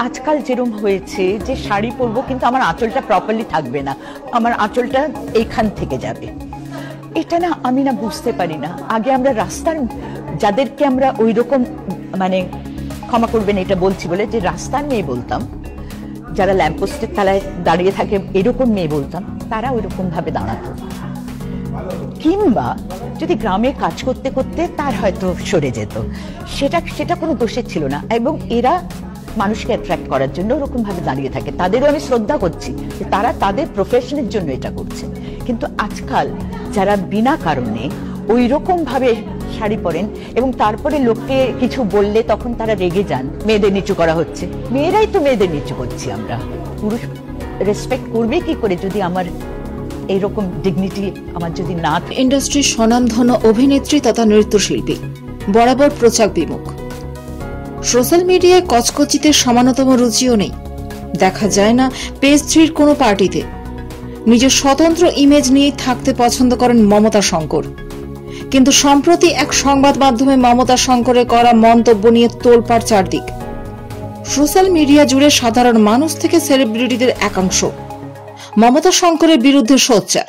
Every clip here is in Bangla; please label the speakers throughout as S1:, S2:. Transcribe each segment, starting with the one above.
S1: আজকাল যেরকম হয়েছে যে শাড়ি পরবো কিন্তু আমার আঁচলটা প্রপারলি থাকবে না, আমার আঁচলটা এইখান থেকে যাবে, এটা না আমি না বুঝতে পারি না। আগে আমরা রাস্তার যাদেরকে আমরা ওই রকম মানে ক্ষমা করবেন এটা বলছি বলে যে রাস্তার মেয়ে বলতাম, যারা ল্যাম্পপোস্টের তলায় দাঁড়িয়ে থাকে এরকম মেয়ে বলতাম, তারা ওই রকম ভাবে দাঁড়াতো। কিংবা যদি গ্রামে কাজ করতে করতে তার হয়তো সরে যেত, সেটা কোনো দোষের ছিল না। এবং এরা মানুষকে অ্যাট্রাক্ট করার জন্য ওরকম ভাবে দাঁড়িয়ে থাকে, তাদেরও আমি শ্রদ্ধা করছি যে তারা তাদের প্রফেশনের জন্য এটা করছে। কিন্তু আজকাল যারা বিনা কারণে ওই রকম ভাবে শাড়ি পরেন এবং তারপরে লোককে কিছু বললে তখন তারা রেগে যান, মেয়েদের নিচু করা হচ্ছে, মেয়েরাই তো মেয়েদের নিচু করছি আমরা, পুরুষ রেসপেক্ট করবে কি করে যদি আমার এইরকম ডিগনিটি আমার যদি না।
S2: ইন্ডাস্ট্রির স্বনামধন্য অভিনেত্রী তথা নৃত্যশিল্পী, বরাবর প্রচার বিমুখ, সোশ্যাল মিডিয়ায় কচকচিতে সমানতম রুচিও নেই, দেখা যায় না পেজ 3-র কোনো পার্টিতে। নিজের স্বতন্ত্র ইমেজ নিয়ে থাকতে পছন্দ করেন মমতা শঙ্কর। কিন্তু সম্প্রতি এক সংবাদ মাধ্যমে মমতা শঙ্করের করা মন্তব্য নিয়ে তোলপাড় চারদিক। সোশ্যাল মিডিয়া জুড়ে সাধারণ মানুষ থেকে সেলিব্রিটিদের একাংশ মমতা শঙ্করের বিরুদ্ধে সোচ্চার।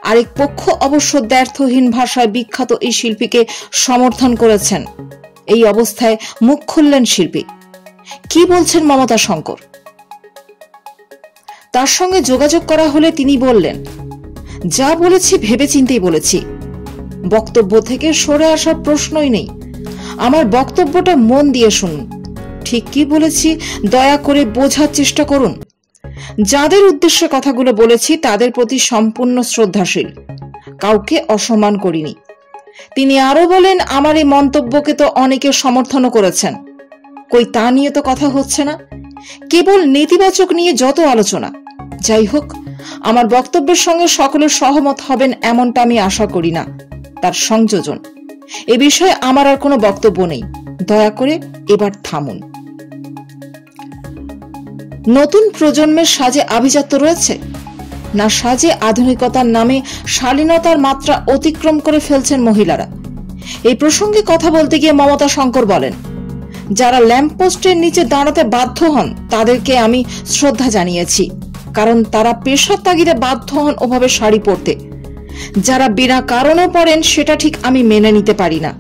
S2: আরেক পক্ষ অবশ্য দ্ব্যর্থহীন ভাষায় বিখ্যাত এই শিল্পীকে সমর্থন করেছেন। এই অবস্থায় মুখ খুললেন শিল্পী। কি বলছেন মমতা শঙ্কর? তার সঙ্গে যোগাযোগ করা হলে তিনি বললেন, যা বলেছি ভেবেচিন্তেই বলেছি, বক্তব্য থেকে সরে আসার প্রশ্নই নেই। আমার বক্তব্যটা মন দিয়ে শুনুন, ঠিক কি বলেছি দয়া করে বোঝার চেষ্টা করুন। যাদের উদ্দেশ্যে কথাগুলো বলেছি তাদের প্রতি সম্পূর্ণ শ্রদ্ধাশীল, কাউকে অসম্মান করিনি। তিনি আরো বলেন, আমার এই মন্তব্যকে তো অনেকে সমর্থনও করেছেন, কই তা নিয়ে তো কথা হচ্ছে না, কেবল নেতিবাচক নিয়ে যত আলোচনা। যাই হোক, আমার বক্তব্যের সঙ্গে সকলে সহমত হবেন এমনটা আমি আশা করি না, তার সংযোজন। এ বিষয়ে আমার আর কোনো বক্তব্য নেই, দয়া করে এবার থামুন। নতুন প্রজন্মের সাজে আভিজাত্য রয়েছে, না সাজে আধুনিকতার নামে শালীনতার মাত্রা অতিক্রম করে ফেলছেন মহিলারা? এই প্রসঙ্গে কথা বলতে গিয়ে মমতা শঙ্কর বলেন, যারা ল্যাম্পপোস্টের নিচে দাঁড়াতে বাধ্য হন তাদেরকে আমি শ্রদ্ধা জানিয়েছি, কারণ তারা পেশার তাগিদে বাধ্য হন ওভাবে শাড়ি পরতে। যারা বিনা কারণে পরেন সেটা ঠিক আমি মেনে নিতে পারি না।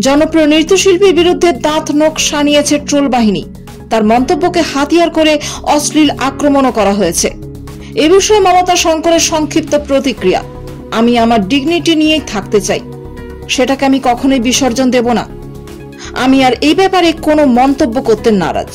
S2: জনপ্রিয় নৃত্যশিল্পীর বিরুদ্ধে দাঁত নখ সানিয়েছে ট্রোল বাহিনী, তার মন্তব্যকে হাতিয়ার করে অশ্লীল আক্রমণও করা হয়েছে। এ বিষয়ে মমতা শঙ্করের সংক্ষিপ্ত প্রতিক্রিয়া, আমি আমার ডিগনিটি নিয়েই থাকতে চাই, সেটাকে আমি কখনোই বিসর্জন দেব না। আমি আর এই ব্যাপারে কোনো মন্তব্য করতে নারাজ।